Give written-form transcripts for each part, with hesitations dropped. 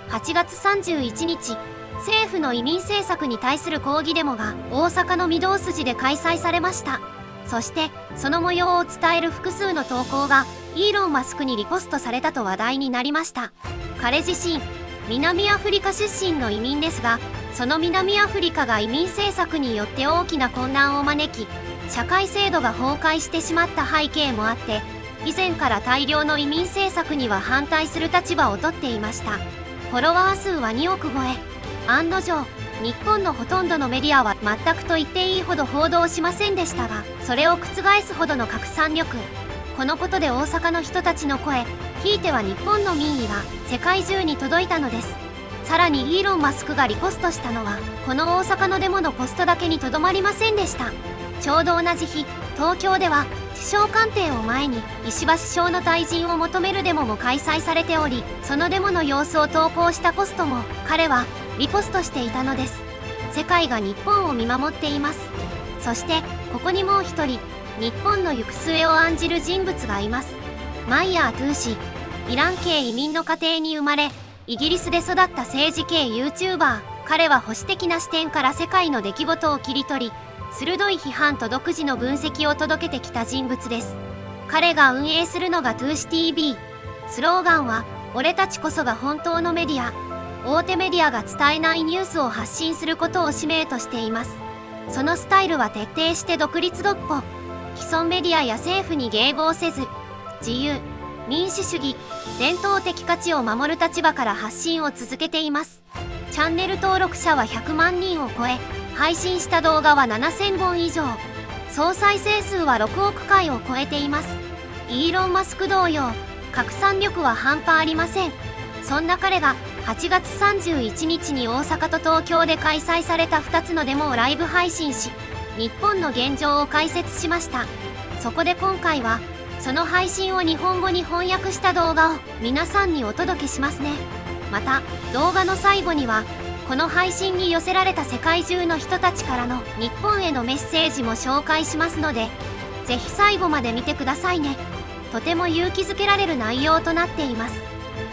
8月31日、政府の移民政策に対する抗議デモが大阪の御堂筋で開催されました。そしてその模様を伝える複数の投稿がイーロン・マスクにリポストされたと話題になりました。彼自身、南アフリカ出身の移民ですが、その南アフリカが移民政策によって大きな混乱を招き、社会制度が崩壊してしまった背景もあって、以前から大量の移民政策には反対する立場をとっていました。フォロワー数は2億超え。案の定、日本のほとんどのメディアは全くと言っていいほど報道しませんでしたが、それを覆すほどの拡散力。このことで大阪の人たちの声、ひいては日本の民意が世界中に届いたのです。さらにイーロン・マスクがリポストしたのは、この大阪のデモのポストだけにとどまりませんでした。ちょうど同じ日、東京では首相官邸を前に石破首相の退陣を求めるデモも開催されており、そのデモの様子を投稿したポストも彼はリポストしていたのです。世界が日本を見守っています。そしてここにもう一人、日本の行く末を案じる人物がいます。マイヤー・トゥー氏。イラン系移民の家庭に生まれ、イギリスで育った政治系 YouTuber。彼は保守的な視点から世界の出来事を切り取り、鋭い批判と独自の分析を届けてきた人物です。彼が運営するのが TOUSi TV。スローガンは、俺たちこそが本当のメディア。大手メディアが伝えないニュースを発信することを使命としています。そのスタイルは徹底して独立独歩。既存メディアや政府に迎合せず、自由、民主主義、伝統的価値を守る立場から発信を続けています。チャンネル登録者は100万人を超え、配信した動画は7000本以上。総再生数は6億回を超えています。イーロン・マスク同様、拡散力は半端ありません。そんな彼が8月31日に大阪と東京で開催された2つのデモをライブ配信し、日本の現状を解説しました。そこで今回は、その配信を日本語に翻訳した動画を皆さんにお届けしますね。また、動画の最後には、この配信に寄せられた世界中の人たちからの日本へのメッセージも紹介しますので、ぜひ最後まで見てくださいね。とても勇気づけられる内容となっています。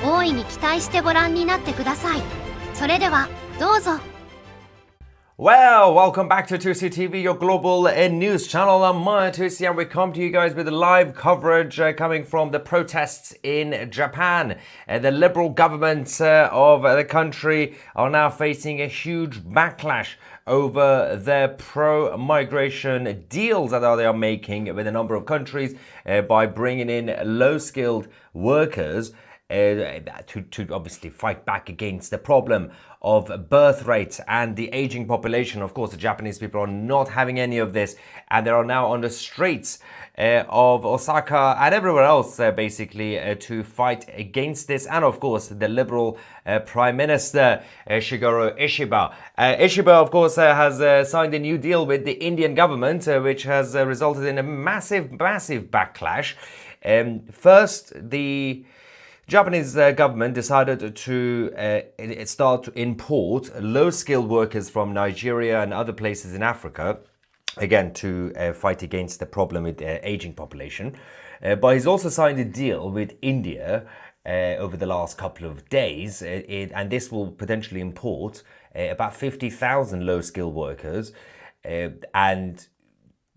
大いに期待してご覧になってください。それでは、どうぞ。Well, welcome back to TOUSi TV, your global news channel. I'm Mahyar Tousi, and we come to you guys with live coverage coming from the protests in Japan. The liberal government of the country are now facing a huge backlash over their pro-migration deals that they are making with a number of countries by bringing in low-skilled workers to obviously fight back against the problem of birth rates and the aging population. Of course, the Japanese people are not having any of this, and they are now on the streets of Osaka and everywhere else basically to fight against this. And of course, the liberal Prime Minister Shigeru Ishiba. Ishiba, of course, has signed a new deal with the Indian government, which has resulted in a massive backlash. First, the Japanese government decided to start to import low-skilled workers from Nigeria and other places in Africa, again, to fight against the problem with the aging population. But he's also signed a deal with India over the last couple of days, and this will potentially import about 50,000 low-skilled workers. And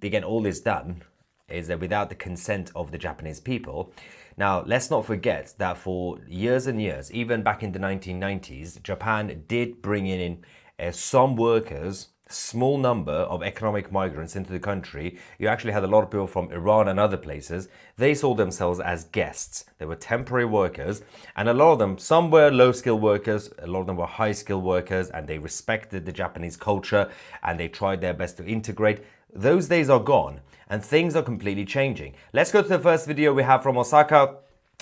again, all this done is without the consent of the Japanese people. Now, let's not forget that for years and years, even back in the 1990s, Japan did bring in some workers, small number of economic migrants into the country. You actually had a lot of people from Iran and other places. They saw themselves as guests. They were temporary workers, and a lot of them, some were low-skilled workers, a lot of them were high-skilled workers, and they respected the Japanese culture, and they tried their best to integrate. Those days are gone, and things are completely changing. Let's go to the first video we have from Osaka,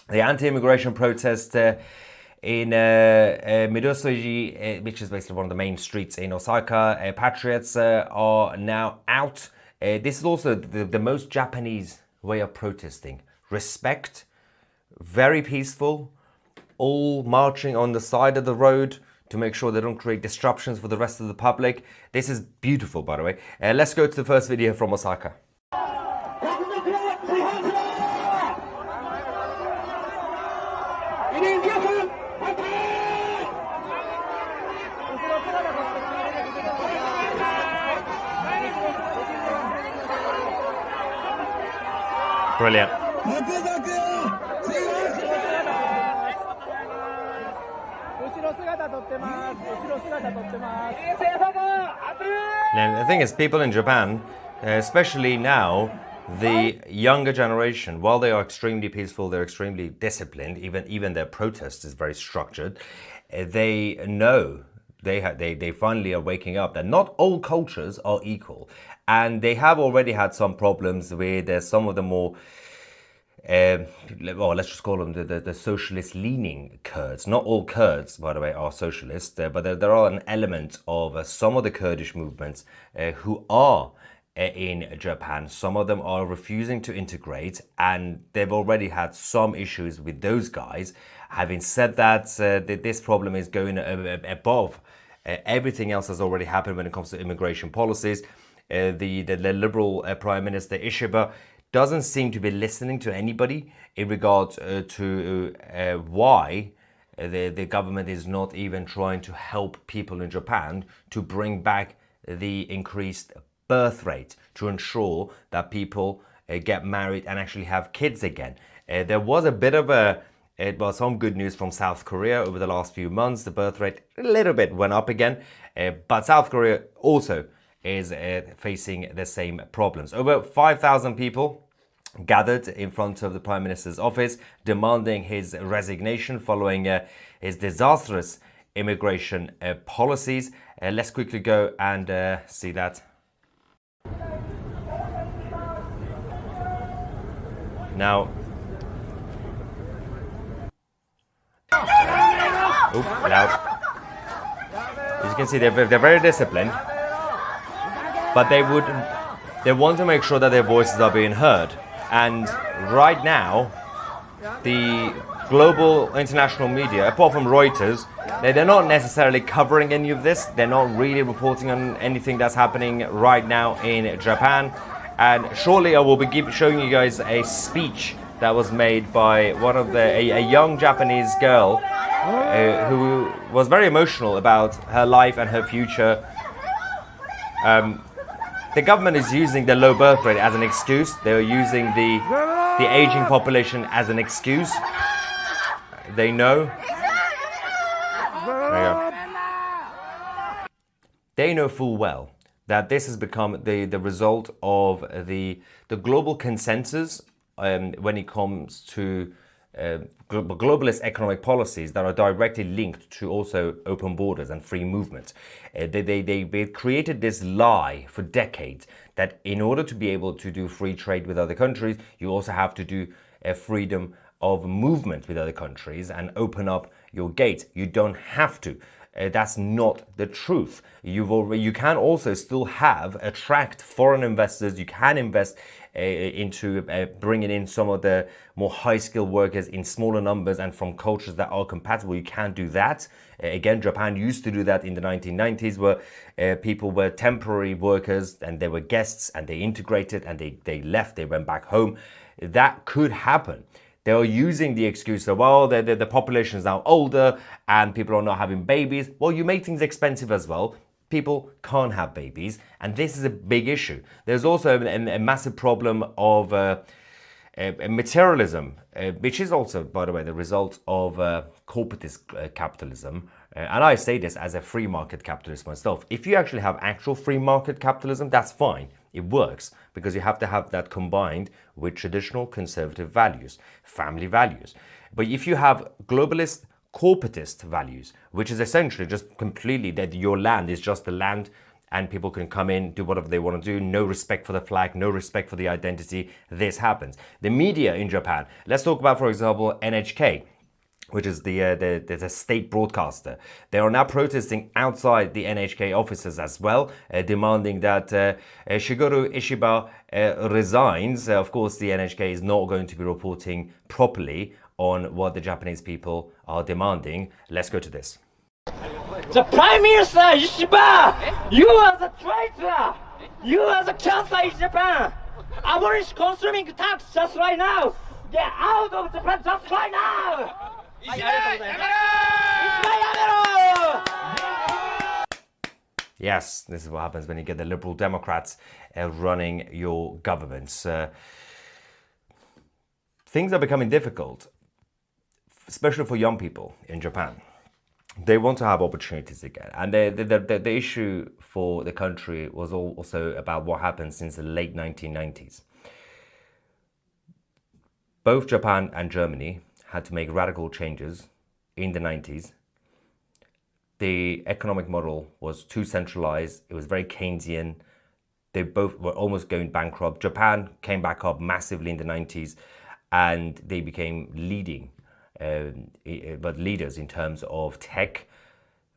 the anti-immigration protest in Midosouji, which is basically one of the main streets in Osaka. Patriots are now out. This is also the most Japanese way of protesting. Respect, very peaceful, all marching on the side of the road to make sure they don't create disruptions for the rest of the public. This is beautiful, by the way. Let's go to the first video from Osaka. Brilliant. And the thing is, people in Japan, especially now, the younger generation, while they are extremely peaceful, they're extremely disciplined, even their protest is very structured, they know, they finally are waking up that not all cultures are equal. And they have already had some problems with some of the more, well, let's just call them the socialist-leaning Kurds. Not all Kurds, by the way, are socialists, but there are an element of some of the Kurdish movements who are in Japan. Some of them are refusing to integrate, and they've already had some issues with those guys. Having said that, this problem is going above everything else that's already happened when it comes to immigration policies. The Liberal Prime Minister Ishiba doesn't seem to be listening to anybody in regards to why the government is not even trying to help people in Japan to bring back the increased birth rate, to ensure that people get married and actually have kids again. There was a bit of some good news from South Korea over the last few months. The birth rate a little bit went up again, but South Korea also is facing the same problems. Over 5,000 people gathered in front of the Prime Minister's office demanding his resignation following his disastrous immigration policies. Let's quickly go and see that. Now, as you can see, they're very disciplined, but they want to make sure that their voices are being heard. And right now, the global international media, apart from Reuters, they're not necessarily covering any of this. They're not really reporting on anything that's happening right now in Japan. And shortly I will be showing you guys a speech that was made by a young Japanese girl who was very emotional about her life and her future. The government is using the low birth rate as an excuse. They are using the aging population as an excuse. They know. There you go. They know full well that this has become the result of the global consensus when it comes to globalist economic policies that are directly linked to also open borders and free movement. They created this lie for decades that in order to be able to do free trade with other countries, you also have to do a freedom of movement with other countries and open up your gates. You don't have to. That's not the truth. You can also still attract foreign investors. You can invest into bringing in some of the more high-skilled workers in smaller numbers and from cultures that are compatible. You can do that. Again, Japan used to do that in the 1990s, where people were temporary workers and they were guests and they integrated and they left, they went back home. That could happen. They are using the excuse that, well, the population is now older and people are not having babies. Well, you make things expensive as well. People can't have babies, and this is a big issue. There's also a massive problem of materialism, which is also, by the way, the result of corporatist capitalism. And I say this as a free market capitalist myself. If you actually have actual free market capitalism, that's fine. It works because you have to have that combined with traditional conservative values, family values. But if you have globalist corporatist values, which is essentially just completely that your land is just the land and people can come in, do whatever they want to do, no respect for the flag, no respect for the identity, this happens. The media in Japan, let's talk about, for example, NHK, which is the state broadcaster. They are now protesting outside the NHK offices as well, demanding that Shigeru Ishiba resigns. Of course, the NHK is not going to be reporting properly on what the Japanese people are demanding. Let's go to this. The Prime Minister Ishiba, you are the traitor. You are the cancer in Japan. Abolish consuming tax just right now. Get out of Japan just right now. Yes, this is what happens when you get the Liberal Democrats running your governments. things are becoming difficult, especially for young people in Japan. They want to have opportunities again. And the issue for the country was also about what happened since the late 1990s. Both Japan and Germany had to make radical changes in the 90s. The economic model was too centralized. It was very Keynesian. They both were almost going bankrupt. Japan came back up massively in the 90s and they became leaders in terms of tech.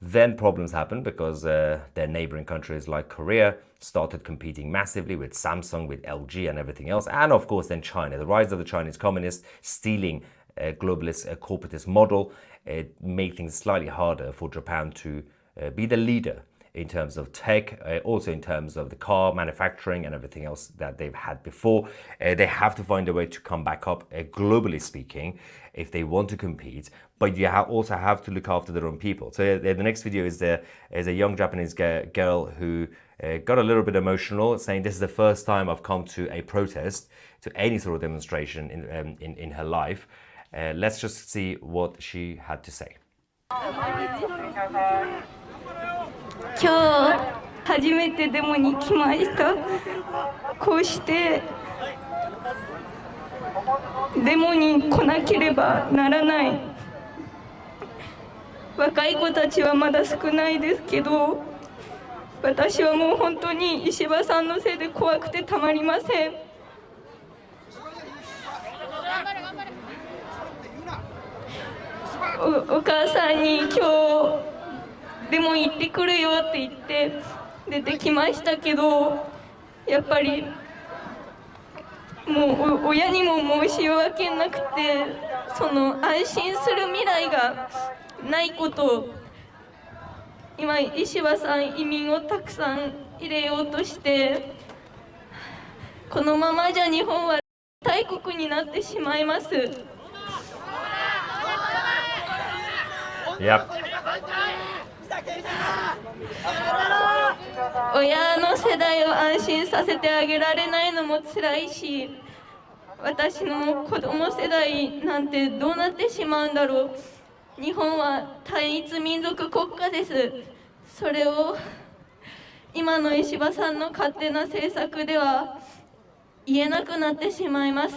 Then problems happened because their neighboring countries like Korea started competing massively with Samsung, with LG and everything else. And of course then China, the rise of the Chinese communists stealing a globalist, corporatist model. It made things slightly harder for Japan to be the leader in terms of tech, also in terms of the car manufacturing and everything else that they've had before. They have to find a way to come back up, globally speaking, if they want to compete. But you also have to look after their own people. So the next video is a young Japanese girl who got a little bit emotional, saying this is the first time I've come to a protest, to any sort of demonstration in her life. Let's just see what she had to say. 今日初めてデモに来ました。こうしてデモに来なければならない。若い子たちはまだ少ないですけど、私はもう本当に石破さんのせいで怖くてたまりません。お母さんに今日でも行ってくるよって言って出てきましたけど、やっぱりもう親にも申し訳なくて、その安心する未来がないことを、今石破さん移民をたくさん入れようとして、このままじゃ日本は大国になってしまいます。Yep. 親の世代を安心させてあげられないのも辛いし、私の子供世代なんてどうなってしまうんだろう。日本は単一民族国家です。それを今の石破さんの勝手な政策では言えなくなってしまいます。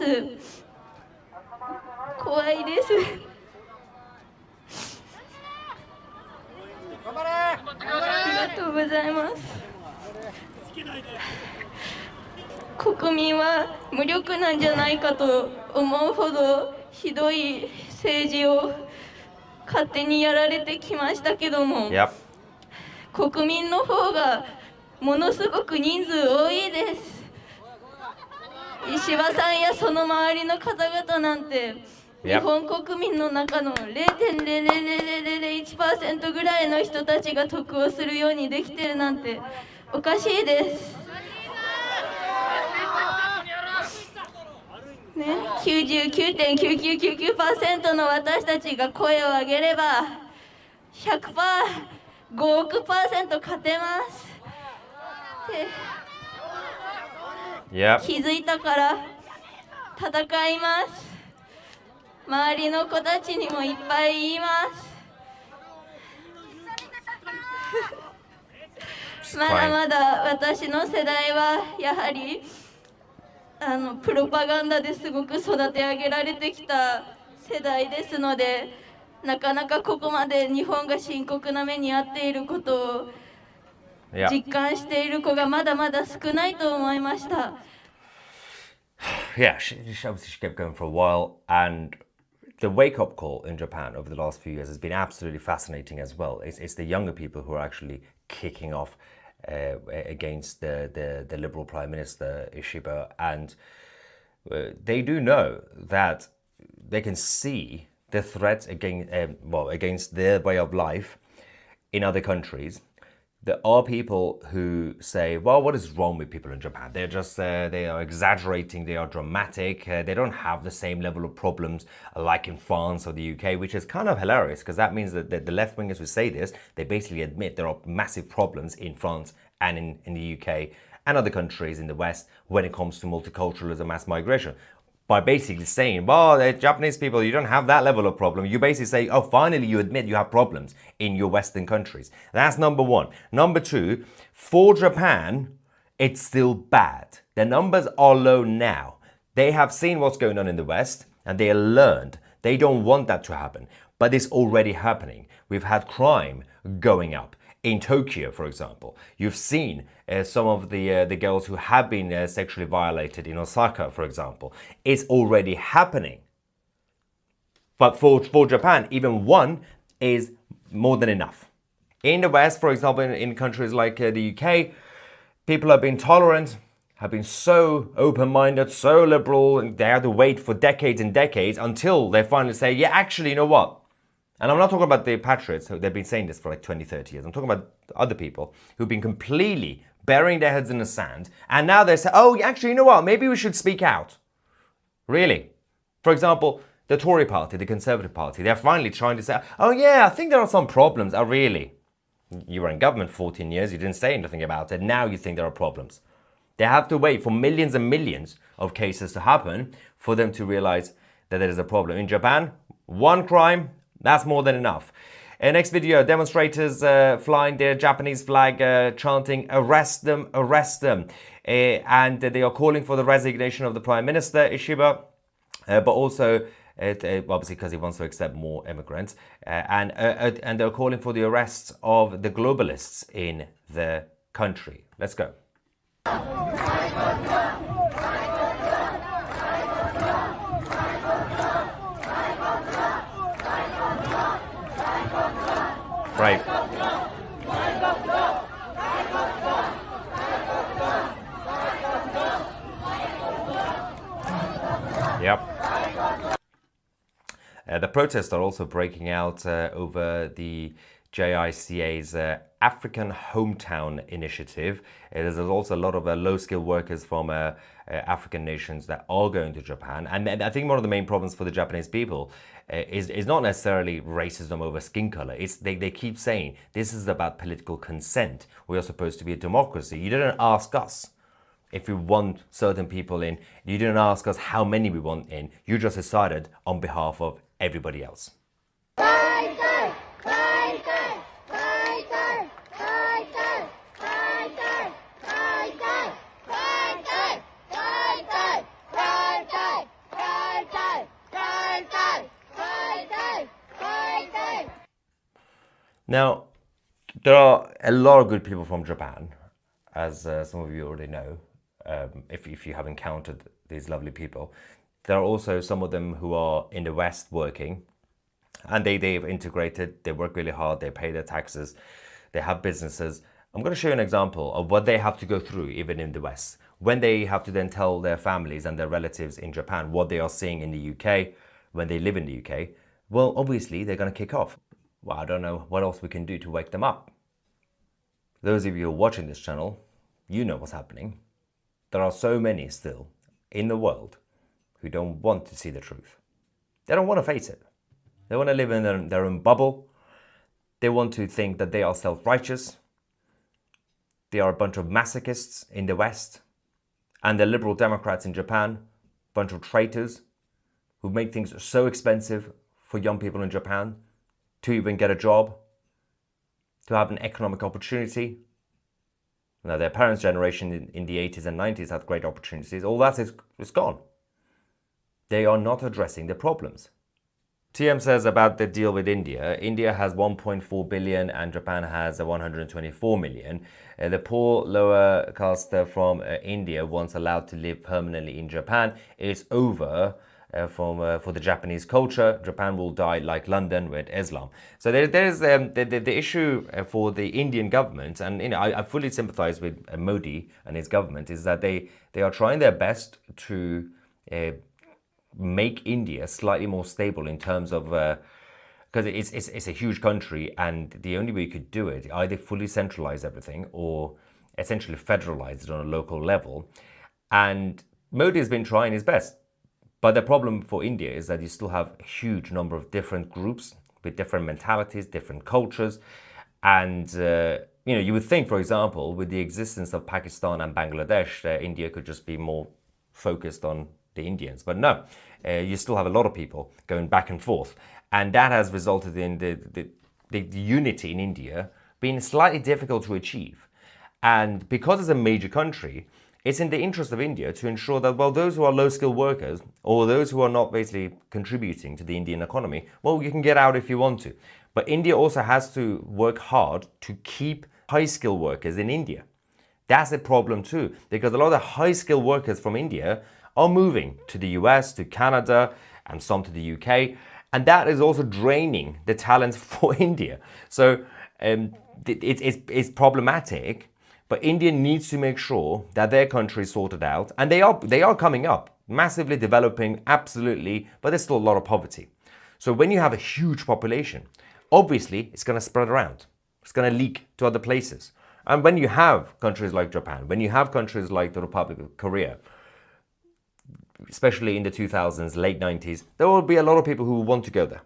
怖いです。ありがとうございます。国民は無力なんじゃないかと思うほどひどい政治を勝手にやられてきましたけども、国民の方がものすごく人数多いです。石破さんやその周りの方々なんて日本国民の中の 0.00001% ぐらいの人たちが得をするようにできてるなんておかしいです。ね、99.9999% の私たちが声を上げれば 100%、5億%勝てますって気づいたから戦います。周りの子たちにもいっぱい言います。まだまだ私の世代はやはりプロパガンダですごく育て上げられてきた世代ですので、なかなかここまで日本が深刻な目に遭っていることを実感している子がまだまだ少ないと思いました。Yeah, she kept going for a while, and the wake-up call in Japan over the last few years has been absolutely fascinating as well. It's the younger people who are actually kicking off against the Liberal Prime Minister Ishiba, and they do know that they can see the threats against their way of life in other countries. There are people who say, well, what is wrong with people in Japan? They're just, they are exaggerating, they are dramatic, they don't have the same level of problems like in France or the UK, which is kind of hilarious because that means that the left-wingers who say this, they basically admit there are massive problems in France and in the UK and other countries in the West when it comes to multiculturalism, mass migration. by basically saying, well, the Japanese people, you don't have that level of problem. You basically say, oh, finally you admit you have problems in your Western countries. That's number one. Number two, for Japan, it's still bad. The numbers are low now. They have seen what's going on in the West and they learned. They don't want that to happen, but it's already happening. We've had crime going up. In Tokyo, for example, you've seen some of the girls who have been sexually violated in Osaka, for example. It's already happening. But for Japan, even one is more than enough. In the West, for example, in countries like the UK, people have been tolerant, have been so open-minded, so liberal, and they have to wait for decades and decades until they finally say, yeah, actually, you know what? And I'm not talking about the patriots, they've been saying this for like 20, 30 years. I'm talking about other people who've been completely burying their heads in the sand. And now they say, oh, actually, you know what? Maybe we should speak out. Really? For example, the Tory party, the Conservative party, they're finally trying to say, oh yeah, I think there are some problems. Oh, really? You were in government 14 years, you didn't say anything about it. Now you think there are problems. They have to wait for millions and millions of cases to happen for them to realize that there is a problem. In Japan, one crime, that's more than enough. Next video, demonstrators flying their Japanese flag, chanting, arrest them, arrest them. And they are calling for the resignation of the Prime Minister, Ishiba, but also, obviously because he wants to accept more immigrants. And they're calling for the arrests of the globalists in the country. Let's go. Right. Yep. The protests are also breaking out over the JICA's African Hometown Initiative. There's also a lot of low-skilled workers from African nations that are going to Japan. And I think one of the main problems for the Japanese people is not necessarily racism over skin color. They keep saying, this is about political consent. We are supposed to be a democracy. You didn't ask us if we want certain people in. You didn't ask us how many we want in. You just decided on behalf of everybody else. Now, there are a lot of good people from Japan, as some of you already know, if you have encountered these lovely people. There are also some of them who are in the West working, and they've integrated, they work really hard, they pay their taxes, they have businesses. I'm going to show you an example of what they have to go through even in the West, when they have to then tell their families and their relatives in Japan what they are seeing in the UK, when they live in the UK. Well, obviously, they're going to kick off. Well, I don't know what else we can do to wake them up. Those of you who are watching this channel, you know what's happening. There are so many still in the world who don't want to see the truth. They don't want to face it. They want to live in their own bubble. They want to think that they are self-righteous. They are a bunch of masochists in the West. And the liberal Democrats in Japan, a bunch of traitors who make things so expensive for young people in Japan to even get a job, to have an economic opportunity. Now, their parents' generation in the 80s and 90s had great opportunities. All that is gone. They are not addressing the problems. TM says about the deal with India. India has 1.4 billion and Japan has 124 million. The poor lower caste from India, once allowed to live permanently in Japan, is over for the Japanese culture. Japan will die like London with Islam. So there's the issue for the Indian government, and I fully sympathize with Modi and his government, is that they are trying their best to make India slightly more stable in terms of because it's a huge country, and the only way you could do it, either fully centralize everything or essentially federalize it on a local level. And Modi has been trying his best. But the problem for India is that you still have a huge number of different groups with different mentalities, different cultures. And, you would think, for example, with the existence of Pakistan and Bangladesh, India could just be more focused on the Indians. But no, you still have a lot of people going back and forth. And that has resulted in the unity in India being slightly difficult to achieve. And because it's a major country, it's in the interest of India to ensure that, well, those who are low-skilled workers or those who are not basically contributing to the Indian economy, well, you can get out if you want to. But India also has to work hard to keep high-skilled workers in India. That's a problem too, because a lot of the high-skilled workers from India are moving to the US, to Canada, and some to the UK. And that is also draining the talents for India. So it's problematic. But India needs to make sure that their country is sorted out. And they are coming up, massively developing, absolutely, but there's still a lot of poverty. So when you have a huge population, obviously it's going to spread around. It's going to leak to other places. And when you have countries like Japan, when you have countries like the Republic of Korea, especially in the 2000s, late 90s, there will be a lot of people who will want to go there.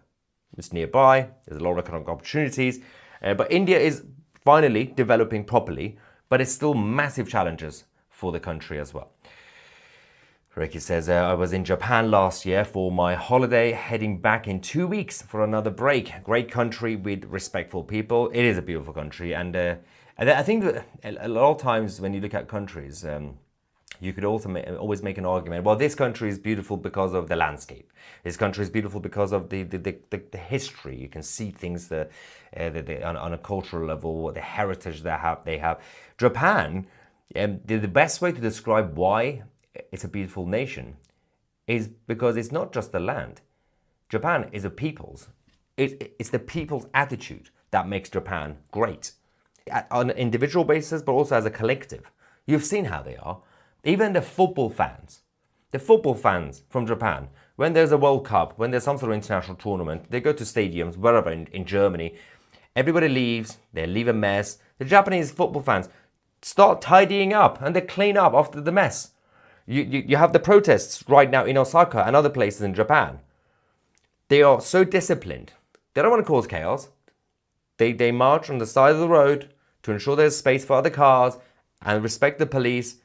It's nearby, there's a lot of economic opportunities. But India is finally developing properly. But it's still massive challenges for the country as well. Ricky says, I was in Japan last year for my holiday, heading back in 2 weeks for another break. Great country with respectful people. It is a beautiful country. And I think that a lot of times when you look at countries, you could also always make an argument, well, this country is beautiful because of the landscape. This country is beautiful because of the history. You can see things on a cultural level, the heritage they have. Japan, the best way to describe why it's a beautiful nation is because it's not just the land. Japan is a people's. It's the people's attitude that makes Japan great. On an individual basis, but also as a collective. You've seen how they are. Even the football fans from Japan, when there's a World Cup, when there's some sort of international tournament, they go to stadiums, wherever in Germany, everybody leaves, they leave a mess. The Japanese football fans start tidying up and they clean up after the mess. You have the protests right now in Osaka and other places in Japan. They are so disciplined. They don't want to cause chaos. They march on the side of the road to ensure there's space for other cars and respect the police.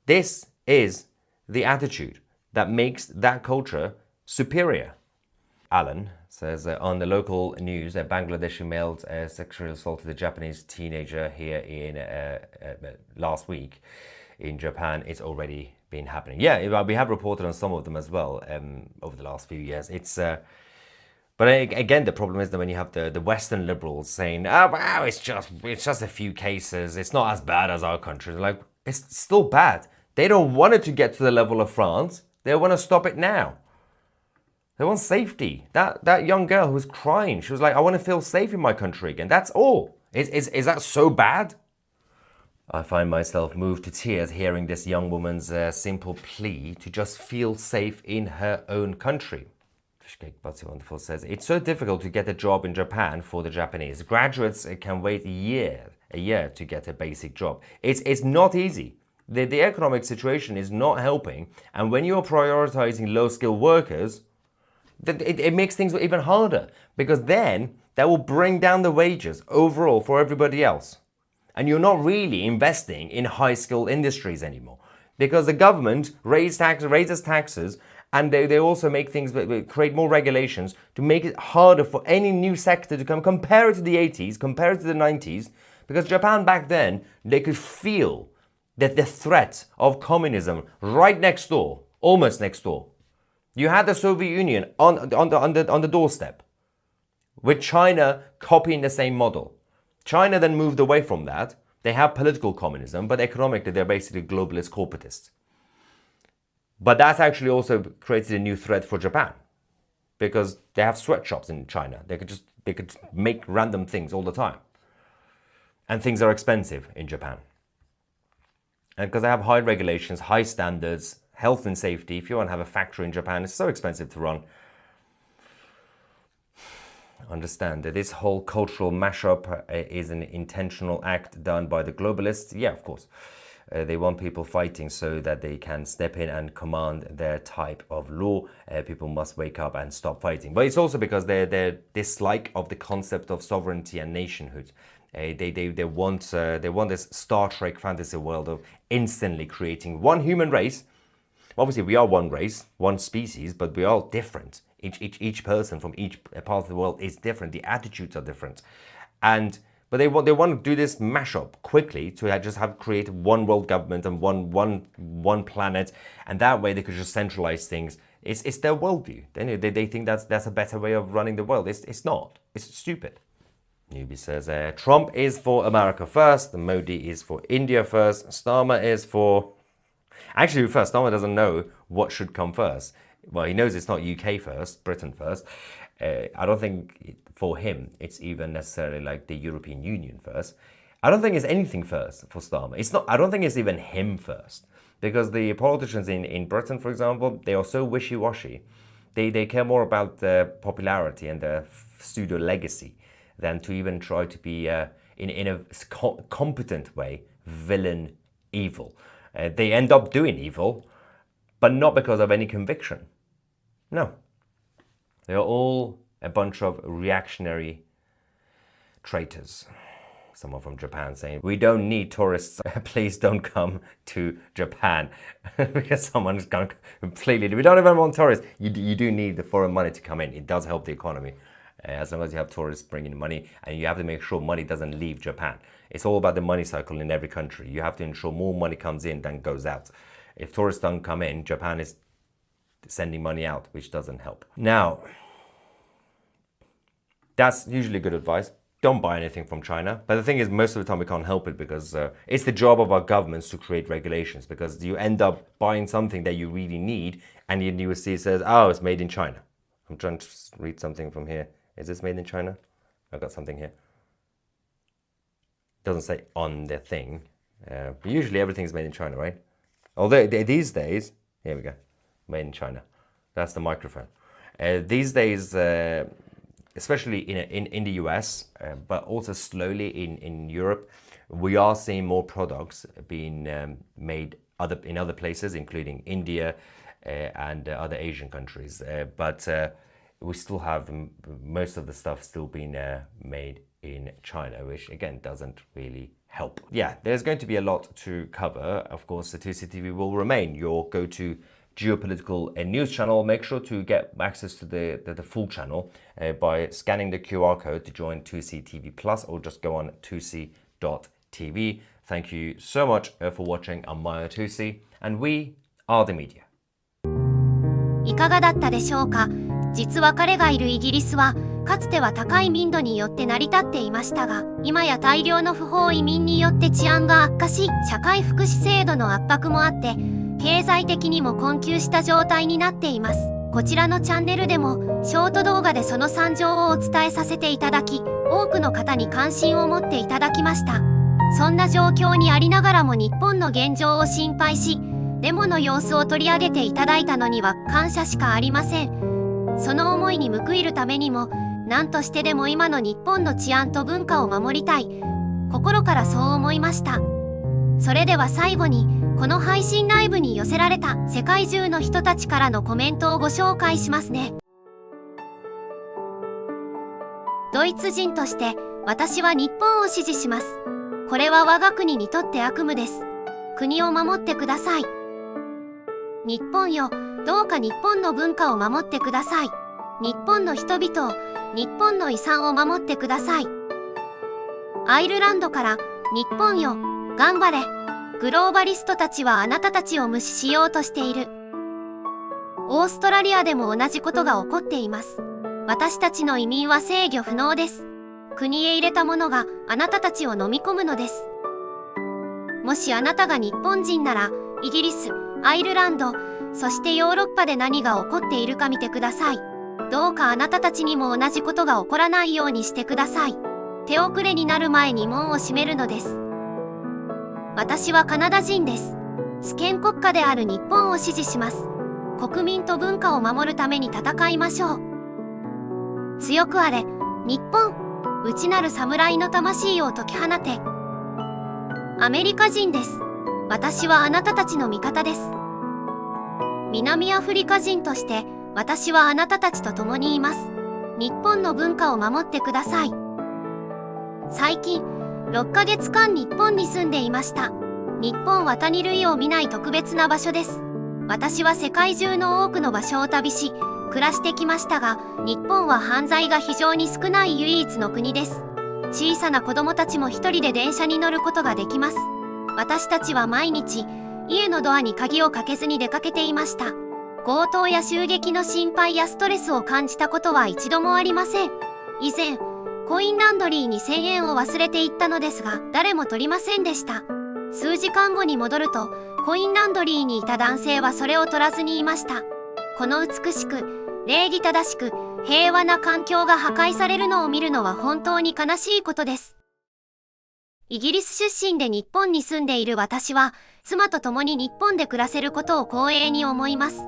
This is the attitude that makes that culture superior. Alan says on the local news, a Bangladeshi male sexually assaulted a Japanese teenager here in last week in Japan. It's already been happening. Yeah, we have reported on some of them as well over the last few years. But again, the problem is that when you have the Western liberals saying, "Oh, wow, it's just a few cases. It's not as bad as our country." They're like, it's still bad. They don't want it to get to the level of France. They want to stop it now. They want safety. That young girl who was crying, she was like, I want to feel safe in my country again. That's all. Is that so bad? I find myself moved to tears hearing this young woman's simple plea to just feel safe in her own country. Fishcake Butsy Wonderful says, it's so difficult to get a job in Japan for the Japanese. Graduates can wait a year to get a basic job. It's not easy. The economic situation is not helping. And when you're prioritizing low-skilled workers, it makes things even harder. Because then that will bring down the wages overall for everybody else. And you're not really investing in high-skilled industries anymore. Because the government raises taxes, and they also make things, create more regulations to make it harder for any new sector to come. Compare it to the 80s, compare it to the 90s. Because Japan back then, they could feel that the threat of communism right next door, almost next door. You had the Soviet Union on the doorstep, with China copying the same model. China then moved away from that. They have political communism, but economically they're basically globalist corporatists. But that's actually also created a new threat for Japan, because they have sweatshops in China. They could make random things all the time, and things are expensive in Japan. And because they have high regulations, high standards, health and safety. If you want to have a factory in Japan, it's so expensive to run. Understand that this whole cultural mashup is an intentional act done by the globalists. Yeah, of course. They want people fighting so that they can step in and command their type of law. People must wake up and stop fighting. But it's also because their dislike of the concept of sovereignty and nationhood. They want this Star Trek fantasy world of instantly creating one human race obviously we are one race, one species, but we are all different. Each person from each part of the world is different. The attitudes are different. But they want to do this mashup quickly to just create one world government and one planet, and that way they could just centralize things. It's their worldview. They think that's a better way of running the world. It's not. It's stupid. Newbie says, Trump is for America first, and Modi is for India first, Starmer is for... Actually, first, Starmer doesn't know what should come first. Well, he knows it's not UK first, Britain first. I don't think for him it's even necessarily like the European Union first. I don't think it's anything first for Starmer. It's not. I don't think it's even him first. Because the politicians in Britain, for example, they are so wishy-washy. They care more about their popularity and their pseudo legacy than to even try to be, in a competent way, villain evil. They end up doing evil, but not because of any conviction. No. They are all a bunch of reactionary traitors. Someone from Japan saying, we don't need tourists, please don't come to Japan. Because someone's gone completely, we don't even want tourists. You do need the foreign money to come in. It does help the economy. As long as you have tourists bringing money, and you have to make sure money doesn't leave Japan. It's all about the money cycle in every country. You have to ensure more money comes in than goes out. If tourists don't come in, Japan is sending money out, which doesn't help. Now, that's usually good advice. Don't buy anything from China. But the thing is, most of the time we can't help it because it's the job of our governments to create regulations, because you end up buying something that you really need and you will see it says, oh, it's made in China. I'm trying to read something from here. Is this made in China? I've got something here. It doesn't say on the thing. Usually everything's made in China, right? Although these days, here we go, made in China. That's the microphone. These days, especially in the US, but also slowly in Europe, we are seeing more products being made in other places, including India and other Asian countries. But we still have most of the stuff still being made in China, which again doesn't really help. Yeah, there's going to be a lot to cover. Of course, the Tousi TV will remain your go-to geopolitical news channel. Make sure to get access to the full channel by scanning the QR code to join Tousi TV Plus, or just go on tousi.tv. Thank you so much for watching. I'm Mahyar Tousi, and we are the media. いかがだったでしょうか。実は彼がいるイギリスはかつては高い民度によって成り立っていましたが、今や大量の不法移民によって治安が悪化し、社会福祉制度の圧迫もあって経済的にも困窮した状態になっています。こちらのチャンネルでもショート動画でその惨状をお伝えさせていただき、多くの方に関心を持っていただきました。そんな状況にありながらも日本の現状を心配し、デモの様子を取り上げていただいたのには感謝しかありません。その思いに報いるためにも、何としてでも今の日本の治安と文化を守りたい。心からそう思いました。それでは最後に、この配信ライブに寄せられた世界中の人たちからのコメントをご紹介しますね。ドイツ人として私は日本を支持します。これは我が国にとって悪夢です。国を守ってください。日本よ、どうか日本の文化を守ってください。日本の人々を、日本の遺産を守ってください。アイルランドから日本よ、頑張れ。グローバリストたちはあなたたちを無視しようとしている。オーストラリアでも同じことが起こっています。私たちの移民は制御不能です。国へ入れたものがあなたたちを飲み込むのです。もしあなたが日本人なら、イギリス、アイルランド、そしてヨーロッパで何が起こっているか見てください。どうかあなたたちにも同じことが起こらないようにしてください。手遅れになる前に門を閉めるのです。私はカナダ人です。主権国家である日本を支持します。国民と文化を守るために戦いましょう。強くあれ、日本。内なる侍の魂を解き放て。アメリカ人です。私はあなたたちの味方です。南アフリカ人として私はあなたたちと共にいます。日本の文化を守ってください。最近6ヶ月間日本に住んでいました。日本は他に類を見ない特別な場所です。私は世界中の多くの場所を旅し、暮らしてきましたが、日本は犯罪が非常に少ない唯一の国です。小さな子供たちも一人で電車に乗ることができます。私たちは毎日、家のドアに鍵をかけずに出かけていました。強盗や襲撃の心配やストレスを感じたことは一度もありません。以前、コインランドリーに1000円を忘れていったのですが、誰も取りませんでした。数時間後に戻ると、コインランドリーにいた男性はそれを取らずにいました。この美しく、礼儀正しく、平和な環境が破壊されるのを見るのは本当に悲しいことです。イギリス出身で日本に住んでいる私は、妻と共に日本で暮らせることを光栄に思います。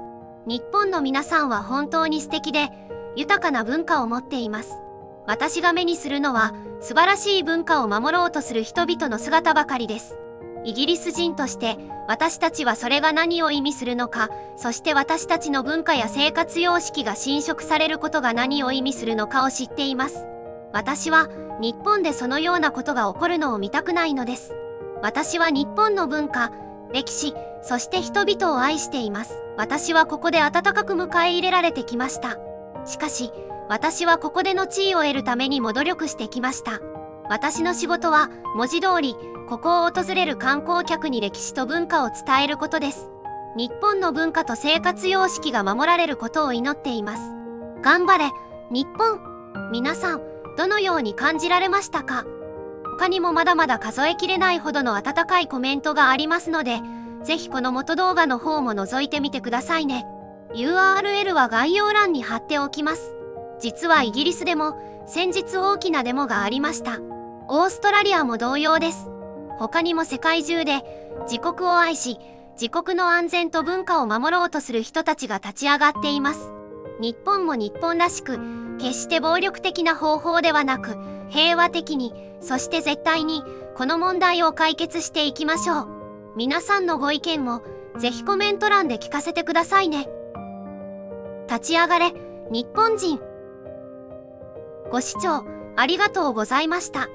日本の皆さんは本当に素敵で、豊かな文化を持っています。私が目にするのは、素晴らしい文化を守ろうとする人々の姿ばかりです。イギリス人として、私たちはそれが何を意味するのか、そして私たちの文化や生活様式が侵食されることが何を意味するのかを知っています。私は、日本でそのようなことが起こるのを見たくないのです。私は日本の文化、歴史、そして人々を愛しています。私はここで温かく迎え入れられてきました。しかし、私はここでの地位を得るためにも努力してきました。私の仕事は、文字通り、ここを訪れる観光客に歴史と文化を伝えることです。日本の文化と生活様式が守られることを祈っています。頑張れ、日本。皆さん、どのように感じられましたか？他にもまだまだ数えきれないほどの温かいコメントがありますので、ぜひこの元動画の方も覗いてみてくださいね。URL は概要欄に貼っておきます。実はイギリスでも先日大きなデモがありました。オーストラリアも同様です。他にも世界中で自国を愛し、自国の安全と文化を守ろうとする人たちが立ち上がっています。日本も日本らしく、決して暴力的な方法ではなく、平和的に、そして絶対に、この問題を解決していきましょう。皆さんのご意見も、ぜひコメント欄で聞かせてくださいね。立ち上がれ、日本人。ご視聴、ありがとうございました。